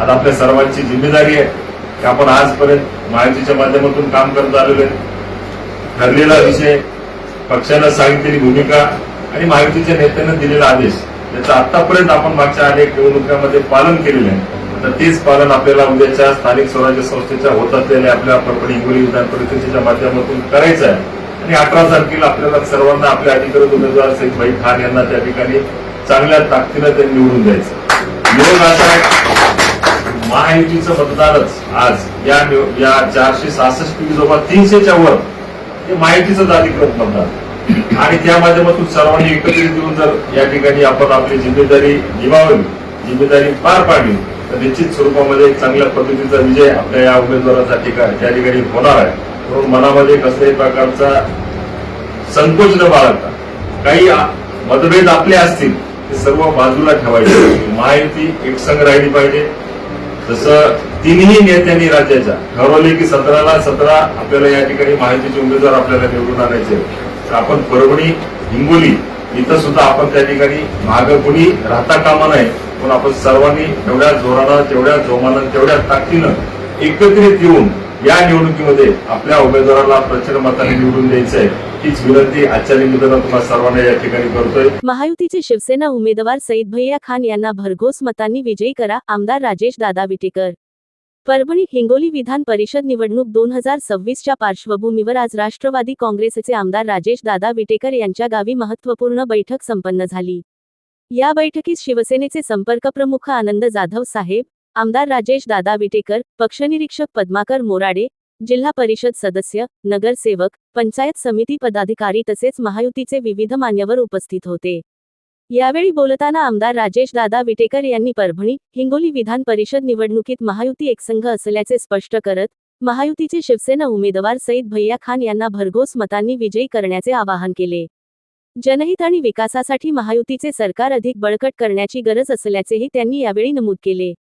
आता आपल्या सर्वांची जिम्मेदारी आहे की आपण आजपर्यंत महायुतीच्या माध्यमातून काम करत आलेलो आहे. ठरलेला विषय, पक्षाला सांगितलेली भूमिका आणि महायुतीच्या नेत्यांना दिलेला आदेश याचं आतापर्यंत आपण मागच्या अनेक निवडणुकांमध्ये पालन केलेलं आहे. तर तेच पालन आपल्याला उद्याच्या स्थानिक स्वराज्य संस्थेच्या होत असलेल्या आपल्या परभणी हिंगोली विधान परिषदेच्या माध्यमातून करायचं आहे. आणि 18 तारखेला आपल्याला सर्वांना आपले अधिकृत उमेदवार सईदभाई खान यांना त्या ठिकाणी चांगल्या ताकदीनं ते निवडून द्यायचं. योग असा आहे, महायुतीचं मतदानच आज या 466 पैकी जवळपास 300च्या वर हे महायुतीचंच अधिकृत मतदान आणि त्या माध्यमातून सर्वांनी एकत्रित येऊन जर या ठिकाणी आपण आपली जिम्मेदारी निभावली, जिम्मेदारी पार पाडली तर निश्चित स्वरूपामध्ये एक चांगल्या पद्धतीचा विजय आपल्या या उमेदवाराचा त्या ठिकाणी होणार आहे. म्हणून मनामध्ये कसल्याही प्रकारचा संकोच न बाळगता, काही मतभेद आपले असतील ते सर्व बाजूला ठेवायचे. महायुती एकसंघ राहिली पाहिजे. जसं तिन्ही नेत्यांनी राज्याच्या ठरवले की 17ला 17 आपल्याला या ठिकाणी महायुतीचे उमेदवार आपल्याला निवडून आणायचे. तर आपण परभणी हिंगोली इथं सुद्धा आपण त्या ठिकाणी मागं कोणी राहता कामा नये, पण आपण सर्वांनी तेवढ्या जोरानं, तेवढ्या जोमानं, तेवढ्या ताकदीनं एकत्रित येऊन या निवडणुकीमध्ये आपल्या उमेदवाराला प्रचंड मताने निवडून द्यायचं आहे. हीच विनंती आजच्या निमित्तानं तुम्हाला सर्वांना या ठिकाणी करतोय. महायुतीचे शिवसेना उमेदवार सईदभैया खान यांना भरघोस मतांनी विजयी करा, आमदार राजेश दादा विटेकर. परभणी हिंगोली विधान परिषद निवडणूक 2026च्या पार्श्वभूमीवर आज राष्ट्रवादी काँग्रेसचे आमदार राजेश दादा विटेकर यांच्या गावी महत्त्वपूर्ण बैठक संपन्न झाली. या बैठकीस शिवसेनेचे संपर्क प्रमुख आनंद जाधव साहेब, आमदार राजेश दादा विटेकर, पक्षनिरीक्षक पद्माकर मोराडे, जिल्हा परिषद सदस्य, नगरसेवक, पंचायत समिती पदाधिकारी तसेच महायुतीचे विविध मान्यवर उपस्थित होते. यावेळी बोलताना आमदार राजेश दादा विटेकर यांनी परभणी हिंगोली विधान परिषद निवडणुकीत महायुती एकसंघ असल्याचे स्पष्ट करत महायुतीचे शिवसेना उमेदवार सईदभैया खान यांना भरघोस मतांनी विजयी करण्याचे आवाहन केले. जनहित आणि विकासासाठी महायुतीचे सरकार अधिक बळकट करण्याची गरज असल्याचेही त्यांनी यावेळी नमूद केले.